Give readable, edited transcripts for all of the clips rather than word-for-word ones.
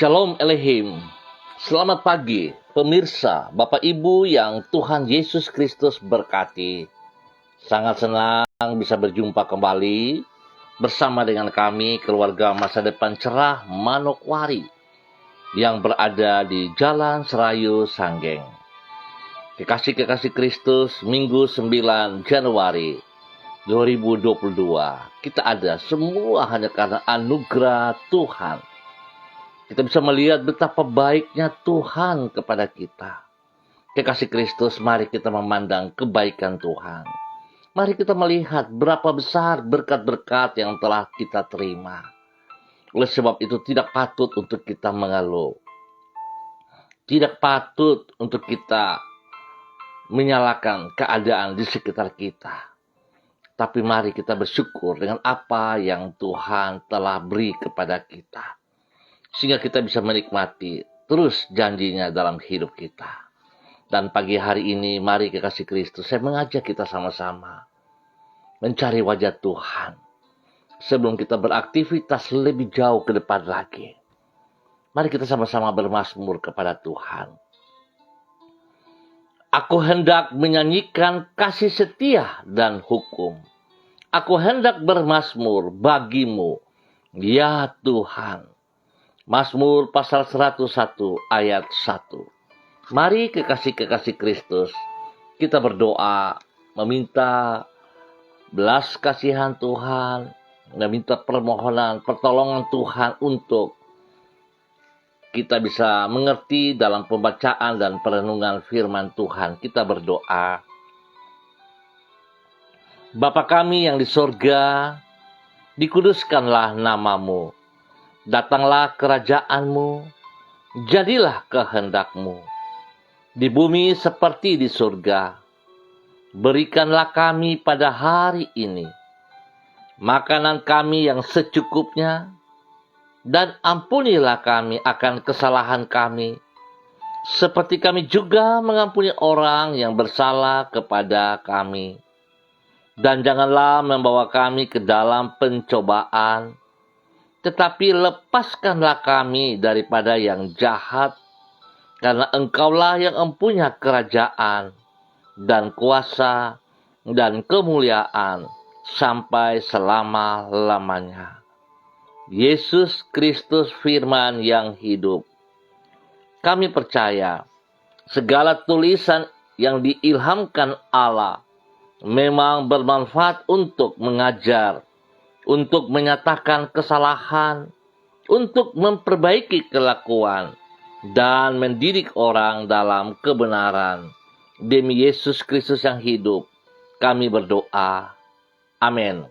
Shalom Elohim. Selamat pagi pemirsa, Bapak Ibu yang Tuhan Yesus Kristus berkati. Sangat senang bisa berjumpa kembali bersama dengan kami keluarga Masa Depan Cerah Manokwari yang berada di Jalan Serayu Sanggeng. Kekasih-kekasih Kristus, Minggu 9 Januari 2022. Kita ada semua hanya karena anugerah Tuhan. Kita bisa melihat betapa baiknya Tuhan kepada kita. Kekasih Kristus, mari kita memandang kebaikan Tuhan. Mari kita melihat berapa besar berkat-berkat yang telah kita terima. Oleh sebab itu tidak patut untuk kita mengeluh. Tidak patut untuk kita menyalahkan keadaan di sekitar kita. Tapi mari kita bersyukur dengan apa yang Tuhan telah beri kepada kita. Sehingga kita bisa menikmati terus janjinya dalam hidup kita. Dan pagi hari ini mari kekasih Kristus, saya mengajak kita sama-sama mencari wajah Tuhan. Sebelum kita beraktivitas lebih jauh ke depan lagi. Mari kita sama-sama bermazmur kepada Tuhan. Aku hendak menyanyikan kasih setia dan hukum. Aku hendak bermazmur bagimu, ya Tuhan. Mazmur pasal 101 ayat 1. Mari kekasih-kekasih Kristus, kita berdoa, meminta belas kasihan Tuhan, meminta permohonan, pertolongan Tuhan untuk kita bisa mengerti dalam pembacaan dan perenungan firman Tuhan. Kita berdoa. Bapa kami yang di sorga, dikuduskanlah namamu. Datanglah kerajaanmu, jadilah kehendakmu. Di bumi seperti di surga. Berikanlah kami pada hari ini makanan kami yang secukupnya, dan ampunilah kami akan kesalahan kami, seperti kami juga mengampuni orang yang bersalah kepada kami. Dan janganlah membawa kami ke dalam pencobaan, tetapi lepaskanlah kami daripada yang jahat, karena Engkaulah yang empunya kerajaan dan kuasa dan kemuliaan sampai selama-lamanya. Yesus Kristus firman yang hidup. Kami percaya segala tulisan yang diilhamkan Allah memang bermanfaat untuk mengajar, untuk menyatakan kesalahan, untuk memperbaiki kelakuan, dan mendidik orang dalam kebenaran. Demi Yesus Kristus yang hidup, kami berdoa. Amin.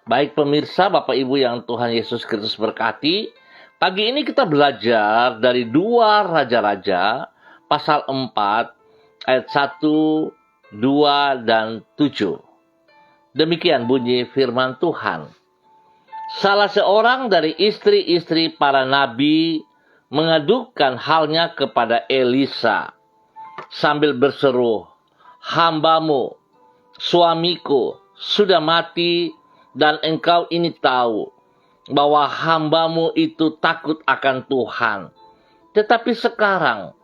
Baik pemirsa, Bapak Ibu yang Tuhan Yesus Kristus berkati, pagi ini kita belajar dari 2 Raja-Raja, pasal 4, ayat 1, 2, dan 7. Demikian bunyi firman Tuhan. Salah seorang dari istri-istri para nabi mengadukan halnya kepada Elisa sambil berseru, "Hambamu, suamiku, sudah mati dan engkau ini tahu bahwa hambamu itu takut akan Tuhan. Tetapi sekarang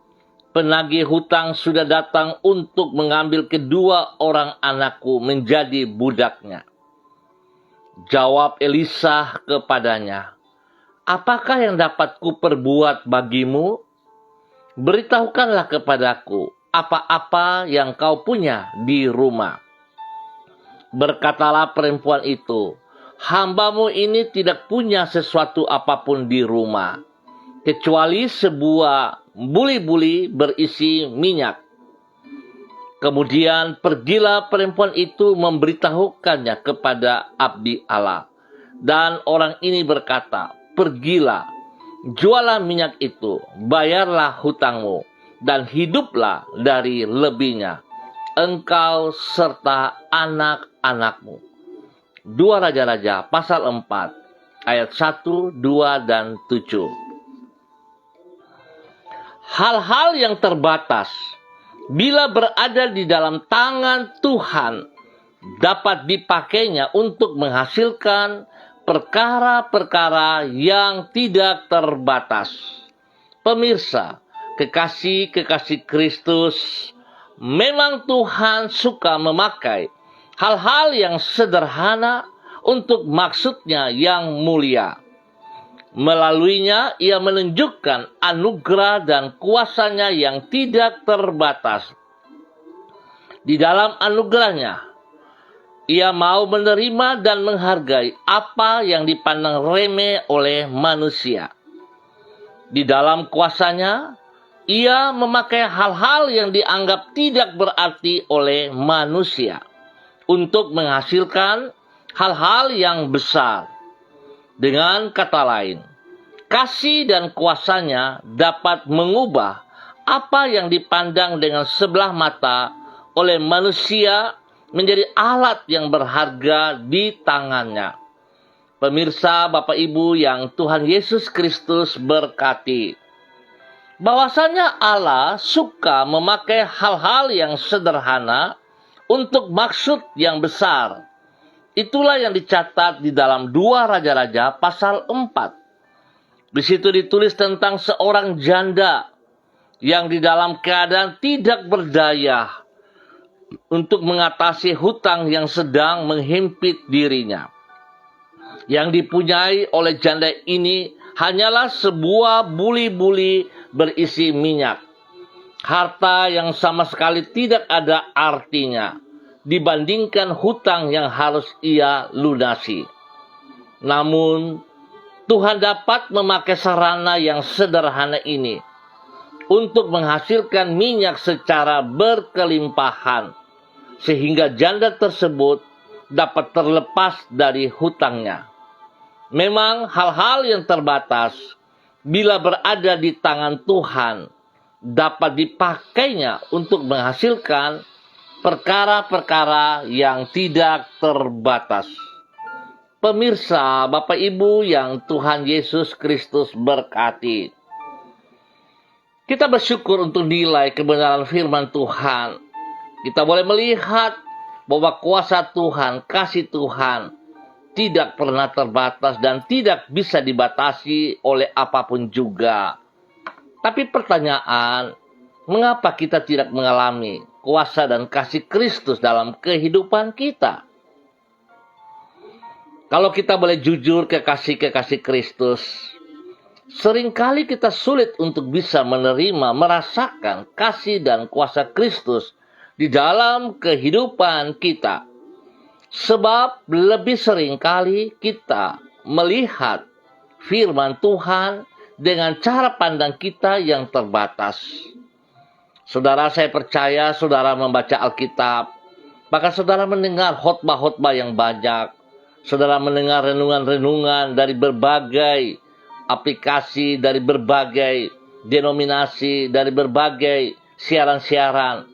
penagih hutang sudah datang untuk mengambil kedua orang anakku menjadi budaknya." Jawab Elisa kepadanya, "Apakah yang dapat kuperbuat bagimu? Beritahukanlah kepadaku apa-apa yang kau punya di rumah." Berkatalah perempuan itu, "Hambamu ini tidak punya sesuatu apapun di rumah, kecuali sebuah buli-buli berisi minyak." Kemudian pergilah perempuan itu memberitahukannya kepada abdi Allah. Dan orang ini berkata, "Pergilah, jualah minyak itu, bayarlah hutangmu, dan hiduplah dari lebihnya, engkau serta anak-anakmu." 2 Raja-Raja pasal 4 ayat 1, 2, dan 7. Hal-hal yang terbatas bila berada di dalam tangan Tuhan dapat dipakainya untuk menghasilkan perkara-perkara yang tidak terbatas. Pemirsa, kekasih-kekasih Kristus, memang Tuhan suka memakai hal-hal yang sederhana untuk maksudnya yang mulia. Melaluinya ia menunjukkan anugerah dan kuasanya yang tidak terbatas. Di dalam anugerahnya, ia mau menerima dan menghargai apa yang dipandang remeh oleh manusia. Di dalam kuasanya, ia memakai hal-hal yang dianggap tidak berarti oleh manusia untuk menghasilkan hal-hal yang besar. Dengan kata lain, kasih dan kuasanya dapat mengubah apa yang dipandang dengan sebelah mata oleh manusia menjadi alat yang berharga di tangannya. Pemirsa, Bapak Ibu yang Tuhan Yesus Kristus berkati, bahwasanya Allah suka memakai hal-hal yang sederhana untuk maksud yang besar. Itulah yang dicatat di dalam 2 Raja-Raja pasal 4. Di situ ditulis tentang seorang janda yang di dalam keadaan tidak berdaya untuk mengatasi hutang yang sedang menghimpit dirinya. Yang dipunyai oleh janda ini hanyalah sebuah buli-buli berisi minyak. Harta yang sama sekali tidak ada artinya dibandingkan hutang yang harus ia lunasi. Namun, Tuhan dapat memakai sarana yang sederhana ini untuk menghasilkan minyak secara berkelimpahan, sehingga janda tersebut dapat terlepas dari hutangnya. Memang hal-hal yang terbatas, bila berada di tangan Tuhan, dapat dipakainya untuk menghasilkan perkara-perkara yang tidak terbatas. Pemirsa, Bapak Ibu yang Tuhan Yesus Kristus berkati, kita bersyukur untuk nilai kebenaran firman Tuhan. Kita boleh melihat bahwa kuasa Tuhan, kasih Tuhan tidak pernah terbatas dan tidak bisa dibatasi oleh apapun juga. Tapi pertanyaan, mengapa kita tidak mengalami kuasa dan kasih Kristus dalam kehidupan kita? Kalau kita boleh jujur kekasih-kekasih Kristus, seringkali kita sulit untuk bisa menerima, merasakan kasih dan kuasa Kristus di dalam kehidupan kita. Sebab lebih seringkali kita melihat firman Tuhan dengan cara pandang kita yang terbatas. Saudara, saya percaya saudara membaca Alkitab, maka saudara mendengar khotbah-khotbah yang banyak. Saudara mendengar renungan-renungan dari berbagai aplikasi, dari berbagai denominasi, dari berbagai siaran-siaran.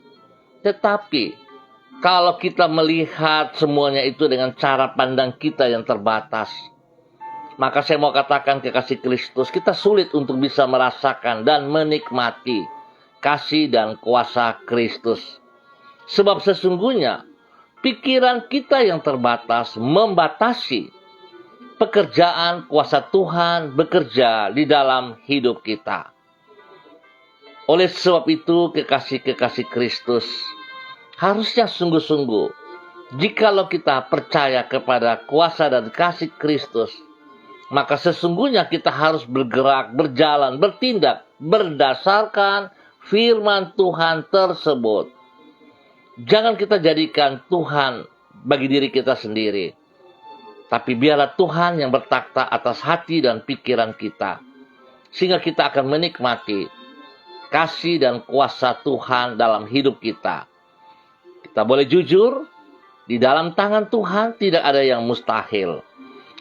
Tetapi, kalau kita melihat semuanya itu dengan cara pandang kita yang terbatas, maka saya mau katakan kekasih Kristus, kita sulit untuk bisa merasakan dan menikmati kasih dan kuasa Kristus. Sebab sesungguhnya pikiran kita yang terbatas membatasi pekerjaan kuasa Tuhan bekerja di dalam hidup kita. Oleh sebab itu, kekasih-kekasih Kristus, harusnya sungguh-sungguh, jikalau kita percaya kepada kuasa dan kasih Kristus, maka sesungguhnya kita harus bergerak, berjalan, bertindak berdasarkan firman Tuhan tersebut. Jangan kita jadikan Tuhan bagi diri kita sendiri, tapi biarlah Tuhan yang bertakhta atas hati dan pikiran kita, sehingga kita akan menikmati kasih dan kuasa Tuhan dalam hidup kita. Kita boleh jujur, di dalam tangan Tuhan tidak ada yang mustahil.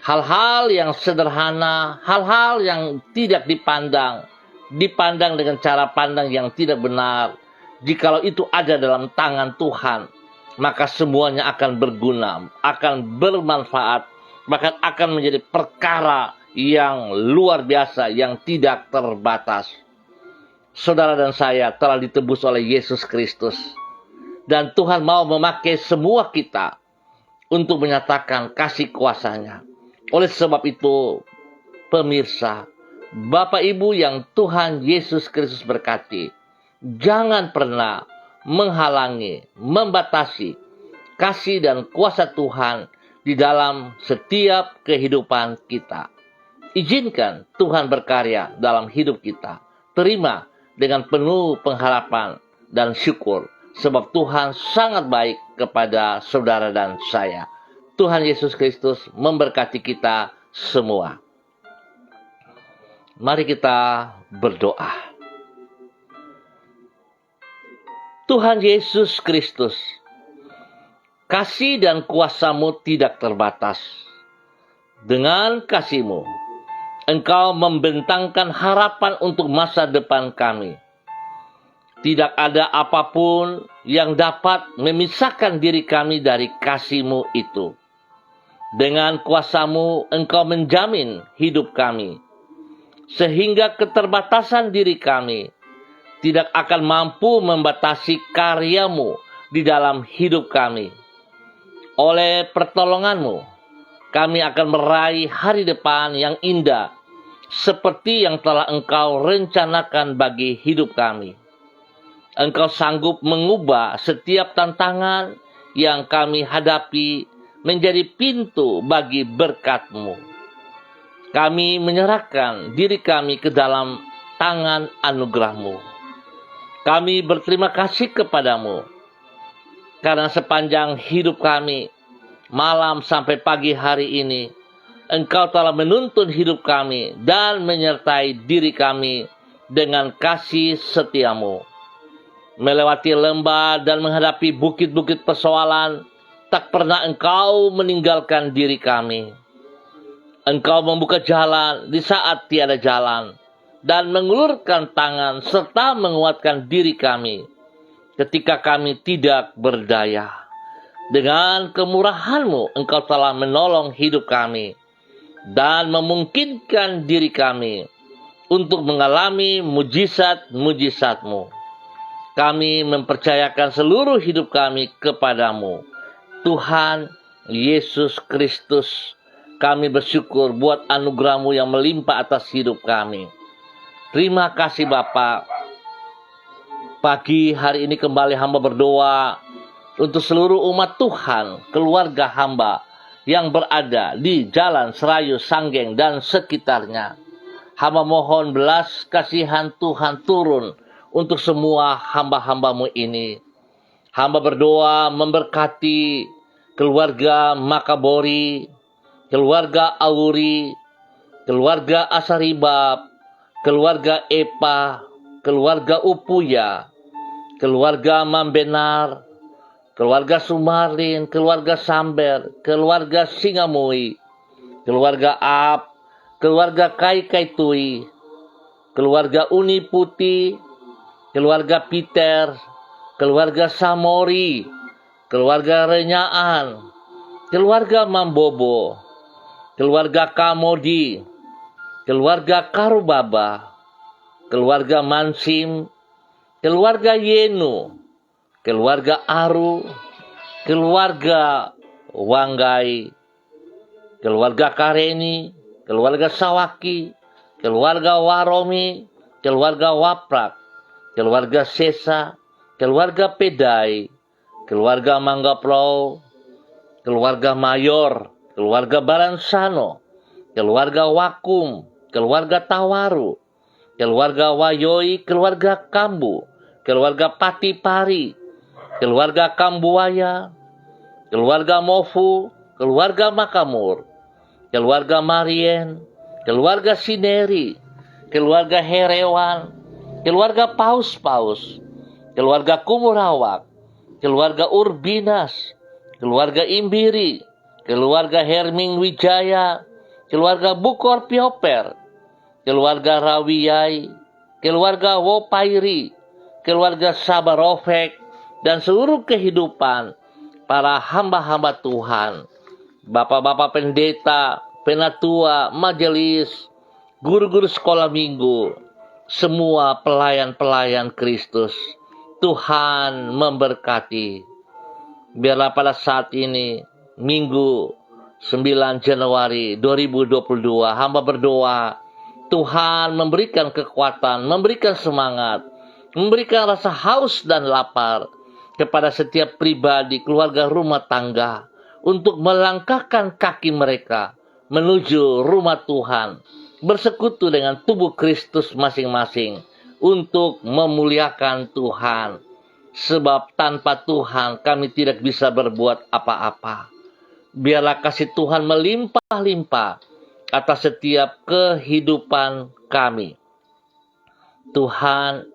Hal-hal yang sederhana, hal-hal yang tidak dipandang dengan cara pandang yang tidak benar. Jikalau itu ada dalam tangan Tuhan, maka semuanya akan berguna, akan bermanfaat, bahkan akan menjadi perkara yang luar biasa, yang tidak terbatas. Saudara dan saya telah ditebus oleh Yesus Kristus. Dan Tuhan mau memakai semua kita untuk menyatakan kasih kuasa-Nya, Oleh sebab itu, pemirsa, Bapak Ibu yang Tuhan Yesus Kristus berkati, jangan pernah menghalangi, membatasi kasih dan kuasa Tuhan di dalam setiap kehidupan kita. Izinkan Tuhan berkarya dalam hidup kita. Terima dengan penuh pengharapan dan syukur, sebab Tuhan sangat baik kepada saudara dan saya. Tuhan Yesus Kristus memberkati kita semua. Mari kita berdoa. Tuhan Yesus Kristus, kasih dan kuasa-Mu tidak terbatas. Dengan kasih-Mu, Engkau membentangkan harapan untuk masa depan kami. Tidak ada apapun yang dapat memisahkan diri kami dari kasih-Mu itu. Dengan kuasa-Mu, Engkau menjamin hidup kami, sehingga keterbatasan diri kami tidak akan mampu membatasi karya-Mu di dalam hidup kami. Oleh pertolongan-Mu, kami akan meraih hari depan yang indah, seperti yang telah Engkau rencanakan bagi hidup kami. Engkau sanggup mengubah setiap tantangan yang kami hadapi menjadi pintu bagi berkat-Mu. Kami menyerahkan diri kami ke dalam tangan anugerah-Mu. Kami berterima kasih kepadamu, karena sepanjang hidup kami, malam sampai pagi hari ini, Engkau telah menuntun hidup kami dan menyertai diri kami dengan kasih setia-Mu. Melewati lembah dan menghadapi bukit-bukit persoalan, tak pernah Engkau meninggalkan diri kami. Engkau membuka jalan di saat tiada jalan, dan mengulurkan tangan serta menguatkan diri kami ketika kami tidak berdaya. Dengan kemurahan-Mu, Engkau telah menolong hidup kami dan memungkinkan diri kami untuk mengalami mujizat-mujizat-Mu. Kami mempercayakan seluruh hidup kami kepadamu, Tuhan Yesus Kristus. Kami bersyukur buat anugerah-Mu yang melimpah atas hidup kami. Terima kasih Bapa. Pagi hari ini kembali hamba berdoa untuk seluruh umat Tuhan, keluarga hamba yang berada di Jalan Serayu, Sanggeng, dan sekitarnya. Hamba mohon belas kasihan Tuhan turun untuk semua hamba-hamba-Mu ini. Hamba berdoa memberkati keluarga Makabori, keluarga Auri, keluarga Asaribab, keluarga Epa, keluarga Upuya, keluarga Mambenar, keluarga Sumarlin, keluarga Samber, keluarga Singamui, keluarga Ap, keluarga Kai Kaitui, keluarga Uni Putih, keluarga Peter, keluarga Samori, keluarga Renyaan, keluarga Mambobo, keluarga Kamodi, keluarga Karubaba, keluarga Mansim, keluarga Yenu, keluarga Aru, keluarga Wanggai, keluarga Kareni, keluarga Sawaki, keluarga Waromi, keluarga Waprak, keluarga Sesa, keluarga Pedai, keluarga Manggaplau, keluarga Mayor, keluarga Baransano, keluarga Wakum, keluarga Tawaru, keluarga Wayoi, keluarga Kambu, keluarga Patipari, keluarga Kambuaya, keluarga Mofu, keluarga Makamur, keluarga Marien, keluarga Sineri, keluarga Herewan, keluarga Paus-Paus, keluarga Kumurawak, keluarga Urbinas, keluarga Imbiri, keluarga Herming Wijaya, keluarga Bukor Pioper, keluarga Rawiyai, keluarga Wopairi, keluarga Sabarofek, dan seluruh kehidupan para hamba-hamba Tuhan, bapak-bapak pendeta, penatua, majelis, guru-guru sekolah minggu, semua pelayan-pelayan Kristus. Tuhan memberkati. Biarlah pada saat ini, minggu 9 Januari 2022, hamba berdoa, Tuhan memberikan kekuatan, memberikan semangat, memberikan rasa haus dan lapar kepada setiap pribadi, keluarga, rumah tangga, untuk melangkahkan kaki mereka menuju rumah Tuhan, bersekutu dengan tubuh Kristus masing-masing untuk memuliakan Tuhan. Sebab tanpa Tuhan kami tidak bisa berbuat apa-apa. Biarlah kasih Tuhan melimpah-limpah atas setiap kehidupan kami. Tuhan,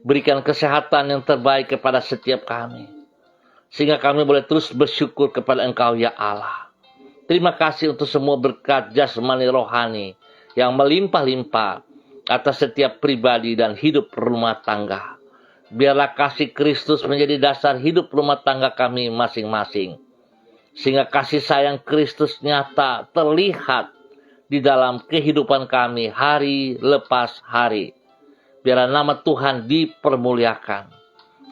berikan kesehatan yang terbaik kepada setiap kami, sehingga kami boleh terus bersyukur kepada Engkau ya Allah. Terima kasih untuk semua berkat jasmani rohani yang melimpah-limpah atas setiap pribadi dan hidup rumah tangga. Biarlah kasih Kristus menjadi dasar hidup rumah tangga kami masing-masing, sehingga kasih sayang Kristus nyata terlihat di dalam kehidupan kami hari lepas hari. Biarlah nama Tuhan dipermuliakan.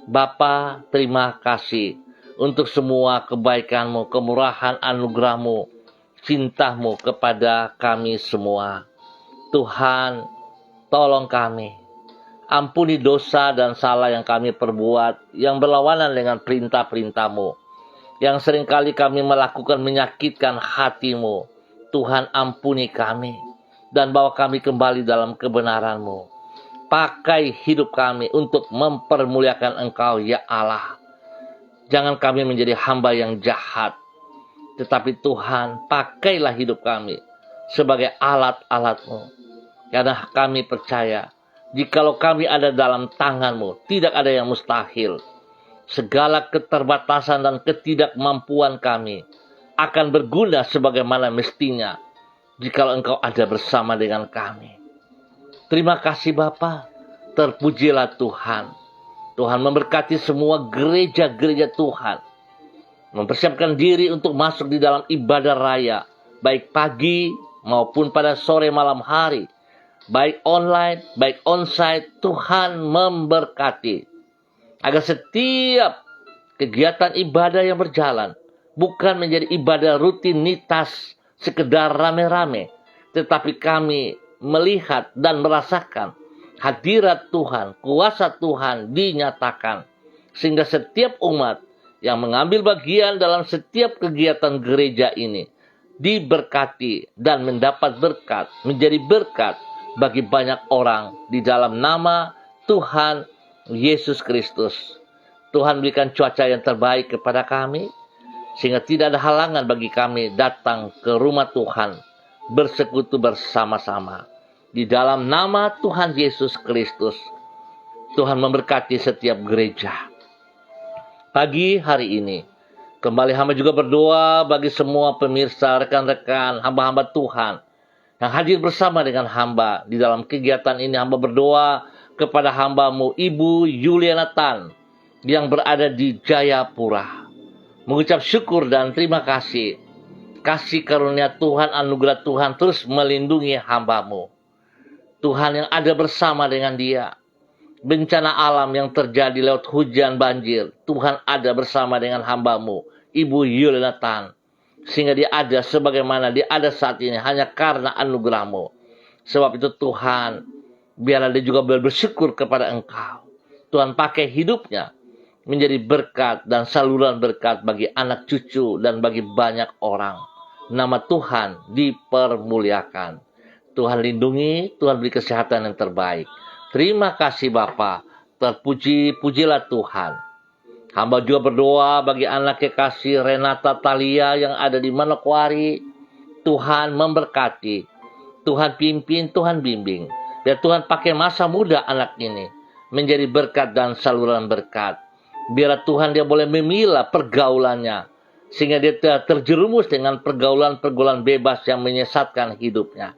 Bapa, terima kasih untuk semua kebaikan-Mu, kemurahan anugerah-Mu, cinta-Mu kepada kami semua. Tuhan, tolong kami. Ampuni dosa dan salah yang kami perbuat, yang berlawanan dengan perintah-perintah-Mu, yang seringkali kami melakukan menyakitkan hati-Mu. Tuhan, ampuni kami dan bawa kami kembali dalam kebenaran-Mu. Pakai hidup kami untuk mempermuliakan Engkau ya Allah. Jangan kami menjadi hamba yang jahat, tetapi Tuhan, pakailah hidup kami sebagai alat-alat-Mu. Karena kami percaya, jikalau kami ada dalam tangan-Mu, tidak ada yang mustahil. Segala keterbatasan dan ketidakmampuan kami akan berguna sebagaimana mestinya jikalau Engkau ada bersama dengan kami. Terima kasih Bapa, terpujilah Tuhan. Tuhan memberkati semua gereja-gereja Tuhan, mempersiapkan diri untuk masuk di dalam ibadah raya, baik pagi maupun pada sore malam hari, baik online, baik onsite. Tuhan memberkati agar setiap kegiatan ibadah yang berjalan bukan menjadi ibadah rutinitas sekedar rame-rame, tetapi kami melihat dan merasakan hadirat Tuhan, kuasa Tuhan dinyatakan, sehingga setiap umat yang mengambil bagian dalam setiap kegiatan gereja ini diberkati dan mendapat berkat, menjadi berkat bagi banyak orang di dalam nama Tuhan Yesus Kristus. Tuhan berikan cuaca yang terbaik kepada kami, sehingga tidak ada halangan bagi kami datang ke rumah Tuhan, bersekutu bersama-sama. Di dalam nama Tuhan Yesus Kristus, Tuhan memberkati setiap gereja. Pagi hari ini, kembali hamba juga berdoa bagi semua pemirsa, rekan-rekan, hamba-hamba Tuhan yang hadir bersama dengan hamba di dalam kegiatan ini. Hamba berdoa kepada hamba-Mu Ibu Yuliana Tan yang berada di Jayapura. Mengucap syukur dan terima kasih. Kasih karunia Tuhan, anugerah Tuhan terus melindungi hamba-Mu. Tuhan yang ada bersama dengan dia. Bencana alam yang terjadi lewat hujan banjir, Tuhan ada bersama dengan hamba-Mu Ibu Yuliana Tan, sehingga dia ada sebagaimana dia ada saat ini hanya karena anugerah-Mu. Sebab itu Tuhan, biarlah dia juga bersyukur kepada Engkau. Tuhan pakai hidupnya menjadi berkat dan saluran berkat bagi anak cucu dan bagi banyak orang. Nama Tuhan dipermuliakan. Tuhan lindungi, Tuhan beri kesehatan yang terbaik. Terima kasih Bapa, terpuji-pujilah Tuhan. Hamba juga berdoa bagi anak kekasih Renata Talia yang ada di Manokwari. Tuhan memberkati, Tuhan pimpin, Tuhan bimbing. Biar Tuhan pakai masa muda anak ini menjadi berkat dan saluran berkat. Biar Tuhan dia boleh memilah pergaulannya, sehingga dia terjerumus dengan pergaulan-pergaulan bebas yang menyesatkan hidupnya.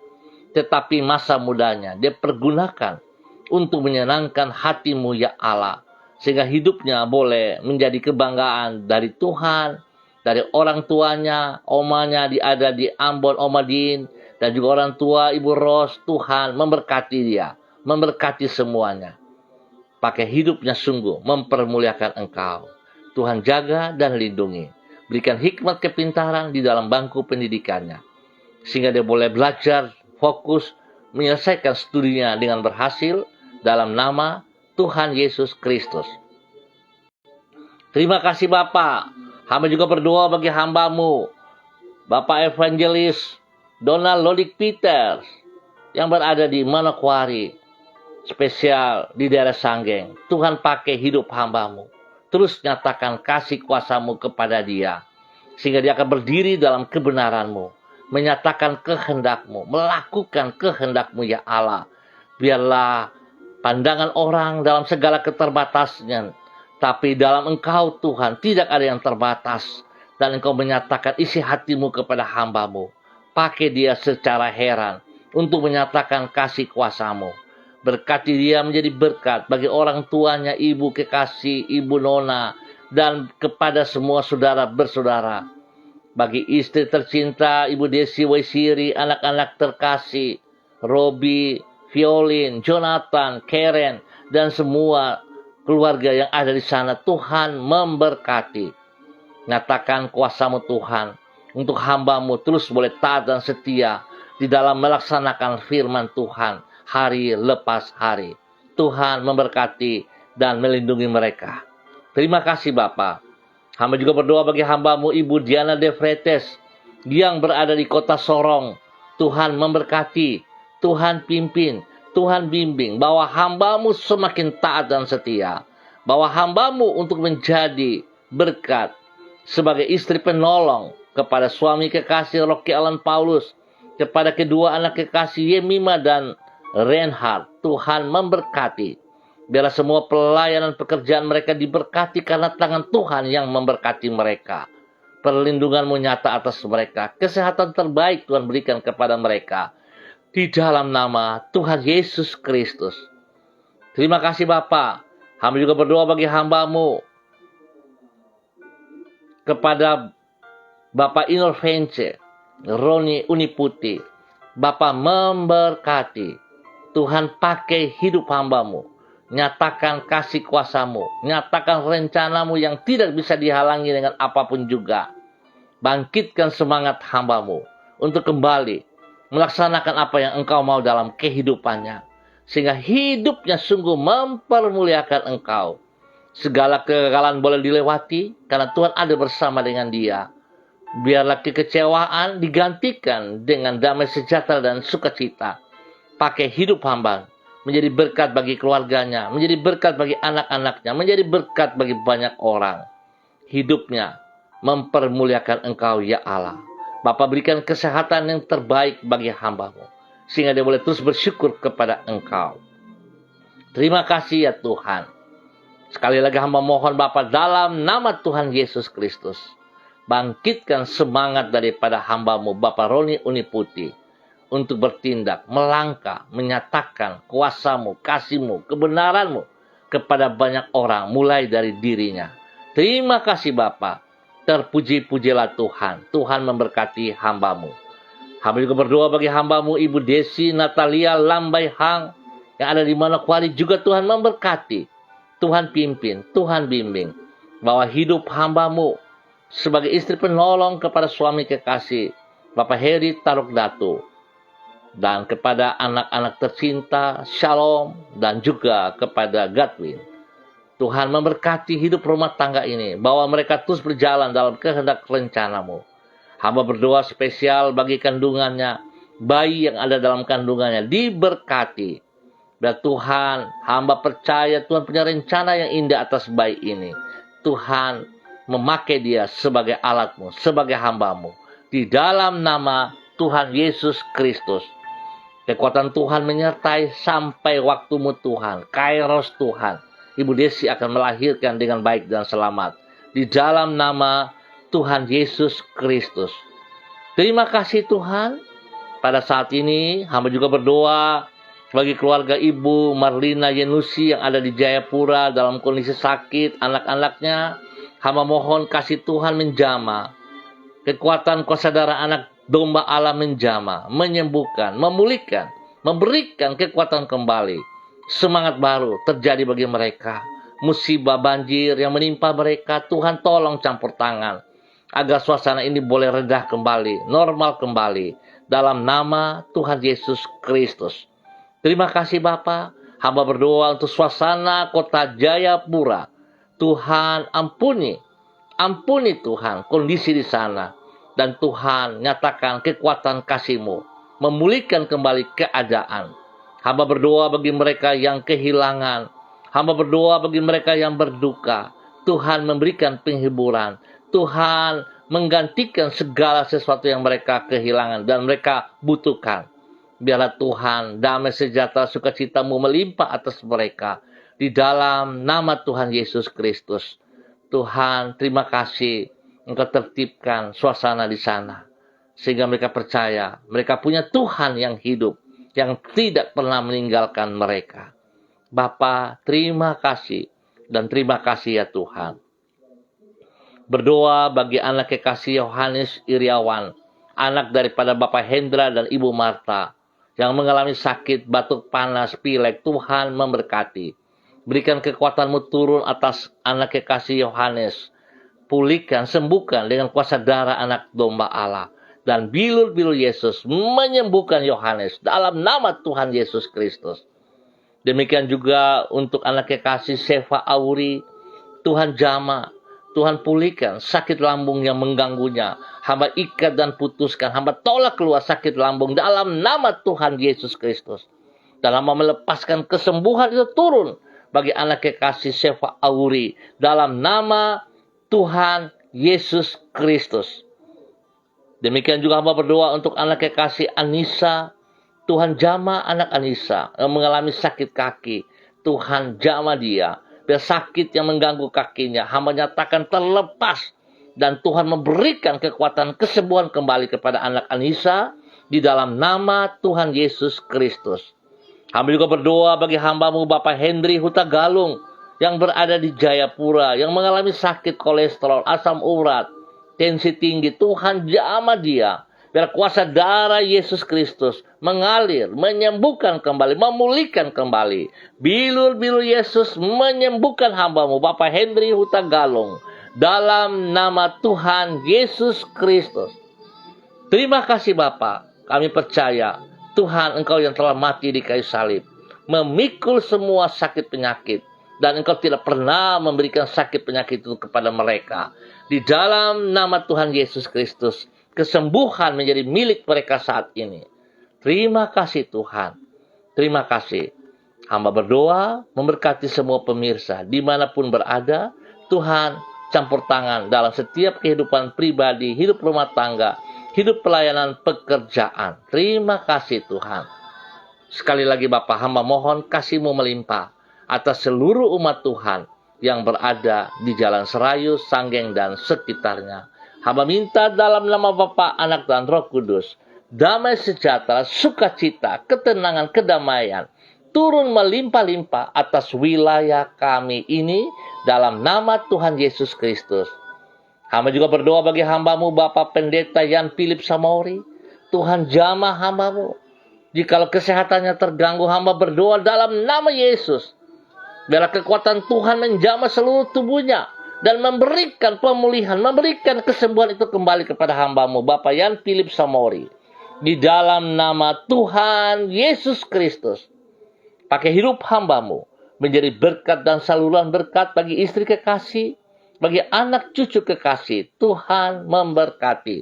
Tetapi masa mudanya dia pergunakan untuk menyenangkan hati-Mu ya Allah, sehingga hidupnya boleh menjadi kebanggaan dari Tuhan, dari orang tuanya, omanya ada di Ambon, Omadin, dan juga orang tua Ibu Ros. Tuhan memberkati dia, memberkati semuanya. Pakai hidupnya sungguh mempermuliakan Engkau. Tuhan jaga dan lindungi. Berikan hikmat kepintaran di dalam bangku pendidikannya, sehingga dia boleh belajar, fokus, menyelesaikan studinya dengan berhasil dalam nama Tuhan Yesus Kristus. Terima kasih Bapak. Hamba juga berdoa bagi hamba-Mu, Bapak Evangelis Donald Lodik Peters, yang berada di Manokwari, spesial di daerah Sanggeng. Tuhan pakai hidup hamba-Mu. Terus nyatakan kasih kuasa-Mu kepada dia, sehingga dia akan berdiri dalam kebenaran-Mu, menyatakan kehendak-Mu, melakukan kehendak-Mu ya Allah. Biarlah pandangan orang dalam segala keterbatasannya, tapi dalam Engkau Tuhan tidak ada yang terbatas. Dan Engkau menyatakan isi hati-Mu kepada hamba-Mu. Pakai dia secara heran untuk menyatakan kasih kuasa-Mu. Berkati dia menjadi berkat bagi orang tuanya, ibu kekasih, ibu Nona, dan kepada semua saudara bersaudara. Bagi istri tercinta, Ibu Desi Waisiri, anak-anak terkasih, Robi, Violin, Jonathan, Karen, dan semua keluarga yang ada di sana, Tuhan memberkati. Nyatakan kuasa-Mu Tuhan, untuk hamba-Mu terus boleh taat dan setia di dalam melaksanakan firman Tuhan hari lepas hari. Tuhan memberkati dan melindungi mereka. Terima kasih Bapak. Hamba juga berdoa bagi hamba-Mu Ibu Diana De Fretes yang berada di kota Sorong. Tuhan memberkati, Tuhan pimpin, Tuhan bimbing, bahwa hamba-Mu semakin taat dan setia. Bahwa hamba-Mu untuk menjadi berkat sebagai istri penolong kepada suami kekasih Rocky Alan Paulus, kepada kedua anak kekasih Yemima dan Reinhard. Tuhan memberkati. Biarlah semua pelayanan pekerjaan mereka diberkati karena tangan Tuhan yang memberkati mereka. Perlindungan-Mu nyata atas mereka. Kesehatan terbaik Tuhan berikan kepada mereka. Di dalam nama Tuhan Yesus Kristus. Terima kasih Bapak. Hamba juga berdoa bagi hamba-Mu, kepada Bapak Inor Vence, Roni Uniputi. Bapak memberkati. Tuhan pakai hidup hamba-Mu. Nyatakan kasih kuasa-Mu. Nyatakan rencana-Mu yang tidak bisa dihalangi dengan apapun juga. Bangkitkan semangat hamba-Mu untuk kembali melaksanakan apa yang Engkau mau dalam kehidupannya. Sehingga hidupnya sungguh mempermuliakan Engkau. Segala kegagalan boleh dilewati karena Tuhan ada bersama dengan dia. Biarlah kekecewaan digantikan dengan damai sejahtera dan sukacita. Pakai hidup hamba menjadi berkat bagi keluarganya, menjadi berkat bagi anak-anaknya, menjadi berkat bagi banyak orang. Hidupnya mempermuliakan Engkau ya Allah. Bapa berikan kesehatan yang terbaik bagi hamba-Mu, sehingga dia boleh terus bersyukur kepada Engkau. Terima kasih ya Tuhan. Sekali lagi hamba mohon Bapa dalam nama Tuhan Yesus Kristus, bangkitkan semangat daripada hamba-Mu Bapak Roni Uniputi untuk bertindak, melangkah, menyatakan kuasa-Mu, kasih-Mu, kebenaran-Mu kepada banyak orang mulai dari dirinya. Terima kasih Bapa. Terpuji-pujilah Tuhan. Tuhan memberkati hamba-Mu. Hamba juga berdoa bagi hamba-Mu Ibu Desi Natalia Lambai Hang yang ada di Manokwari, juga Tuhan memberkati. Tuhan pimpin, Tuhan bimbing, bahwa hidup hamba-Mu sebagai istri penolong kepada suami kekasih Bapak Heri Taruk Datu, dan kepada anak-anak tercinta Shalom, dan juga kepada Godwin. Tuhan memberkati hidup rumah tangga ini, bahwa mereka terus berjalan dalam kehendak rencana-Mu. Hamba berdoa spesial bagi kandungannya, bayi yang ada dalam kandungannya diberkati. Dan Tuhan, hamba percaya Tuhan punya rencana yang indah atas bayi ini. Tuhan memakai dia sebagai alat-Mu, sebagai hamba-Mu. Di dalam nama Tuhan Yesus Kristus. Kekuatan Tuhan menyertai sampai waktu-Mu Tuhan, kairos Tuhan. Ibu Desi akan melahirkan dengan baik dan selamat. Di dalam nama Tuhan Yesus Kristus. Terima kasih Tuhan. Pada saat ini hamba juga berdoa bagi keluarga Ibu Marlina Yenusi yang ada di Jayapura dalam kondisi sakit, anak-anaknya. Hamba mohon kasih Tuhan menjamah. Kekuatan kuasa darah anak domba Allah menjamah, menyembuhkan, memulihkan, memberikan kekuatan kembali. Semangat baru terjadi bagi mereka. Musibah banjir yang menimpa mereka, Tuhan tolong campur tangan. agar suasana ini boleh redah kembali, normal kembali, dalam nama Tuhan Yesus Kristus. Terima kasih Bapa. Hamba berdoa untuk suasana kota Jayapura. Tuhan ampuni Tuhan kondisi di sana. Dan Tuhan nyatakan kekuatan kasih-Mu, memulihkan kembali keadaan. Hamba berdoa bagi mereka yang kehilangan. Hamba berdoa bagi mereka yang berduka. Tuhan memberikan penghiburan. Tuhan menggantikan segala sesuatu yang mereka kehilangan dan mereka butuhkan. Biarlah Tuhan damai sejahtera sukacita-Mu melimpah atas mereka. Di dalam nama Tuhan Yesus Kristus. Tuhan, terima kasih Engkau tertibkan suasana di sana. Sehingga mereka percaya mereka punya Tuhan yang hidup, yang tidak pernah meninggalkan mereka. Bapa, terima kasih dan terima kasih ya Tuhan. Berdoa bagi anak kekasih Yohanes Iriawan, anak daripada Bapak Hendra dan Ibu Marta, yang mengalami sakit, batuk panas, pilek. Tuhan memberkati. Berikan kekuatan-Mu turun atas anak kekasih Yohanes. Pulihkan, sembuhkan dengan kuasa darah anak domba Allah. Dan bilur-bilur Yesus menyembuhkan Yohanes dalam nama Tuhan Yesus Kristus. Demikian juga untuk anak kekasih Seva Auri, Tuhan jamah, Tuhan pulihkan sakit lambung yang mengganggunya. Hamba ikat dan putuskan, hamba tolak keluar sakit lambung dalam nama Tuhan Yesus Kristus. Dan hamba melepaskan kesembuhan itu turun bagi anak kekasih Seva Auri dalam nama Tuhan Yesus Kristus. Demikian juga hamba berdoa untuk anak kekasih Anissa. Tuhan jamah anak Anissa yang mengalami sakit kaki. Tuhan jamah dia. Biar sakit yang mengganggu kakinya, hamba nyatakan terlepas. Dan Tuhan memberikan kekuatan kesembuhan kembali kepada anak Anissa. Di dalam nama Tuhan Yesus Kristus. Hamba juga berdoa bagi hamba-Mu Bapak Henry Huta Galung. Yang berada di Jayapura. Yang mengalami sakit kolesterol, asam urat, tensi tinggi. Tuhan jamah dia. Biar kuasa darah Yesus Kristus mengalir, menyembuhkan kembali, memulihkan kembali. Bilur-bilur Yesus menyembuhkan hamba-Mu Bapak Henry Huta Galung. Dalam nama Tuhan Yesus Kristus. Terima kasih Bapa. Kami percaya Tuhan Engkau yang telah mati di kayu salib. Memikul semua sakit penyakit. Dan Engkau tidak pernah memberikan sakit penyakit itu kepada mereka. Di dalam nama Tuhan Yesus Kristus. Kesembuhan menjadi milik mereka saat ini. Terima kasih Tuhan. Terima kasih. Hamba berdoa memberkati semua pemirsa dimanapun berada. Tuhan campur tangan dalam setiap kehidupan pribadi, hidup rumah tangga, hidup pelayanan pekerjaan. Terima kasih Tuhan. Sekali lagi Bapak, hamba mohon kasih-Mu melimpah atas seluruh umat Tuhan yang berada di Jalan Serayu, Sanggeng, dan sekitarnya. Hamba minta dalam nama Bapa, Anak, dan Roh Kudus, damai sejahtera, sukacita, ketenangan, kedamaian, turun melimpah-limpah atas wilayah kami ini dalam nama Tuhan Yesus Kristus. Hamba juga berdoa bagi hamba-Mu Bapak Pendeta Yan Philip Samori. Tuhan jamah hamba-Mu. Jikalau kesehatannya terganggu, hamba berdoa dalam nama Yesus. Biarlah kekuatan Tuhan menjamah seluruh tubuhnya. Dan memberikan pemulihan, memberikan kesembuhan itu kembali kepada hamba-Mu Bapak Yan Philip Samori. Di dalam nama Tuhan Yesus Kristus. Pakai hidup hamba-Mu menjadi berkat dan saluran berkat bagi istri kekasih, bagi anak cucu kekasih. Tuhan memberkati.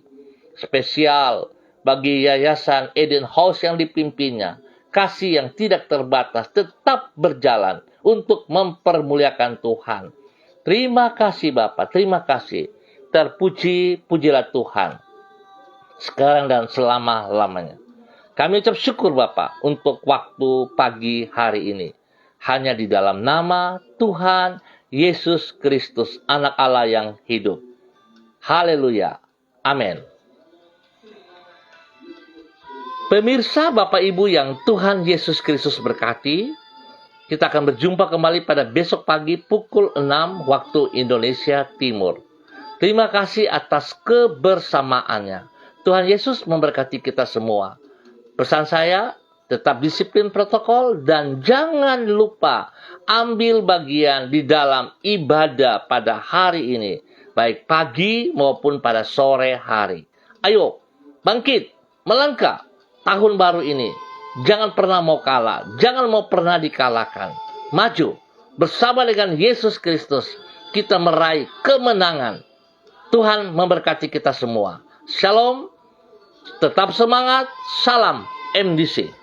Spesial bagi Yayasan Eden House yang dipimpinnya. Kasih yang tidak terbatas tetap berjalan untuk mempermuliakan Tuhan. Terima kasih Bapak, terima kasih. Terpuji-pujilah Tuhan. Sekarang dan selama-lamanya. Kami ucap syukur Bapak untuk waktu pagi hari ini. Hanya di dalam nama Tuhan Yesus Kristus, Anak Allah yang hidup. Haleluya. Amin. Pemirsa Bapak Ibu yang Tuhan Yesus Kristus berkati, kita akan berjumpa kembali pada besok pagi pukul 6 waktu Indonesia Timur. Terima kasih atas kebersamaannya. Tuhan Yesus memberkati kita semua. Pesan saya, tetap disiplin protokol dan jangan lupa ambil bagian di dalam ibadah pada hari ini. baik pagi maupun pada sore hari. Ayo, bangkit, melangkah tahun baru ini. Jangan pernah mau kalah, jangan mau pernah dikalahkan. Maju, bersama dengan Yesus Kristus, kita meraih kemenangan. Tuhan memberkati kita semua. Shalom, tetap semangat, salam MDC.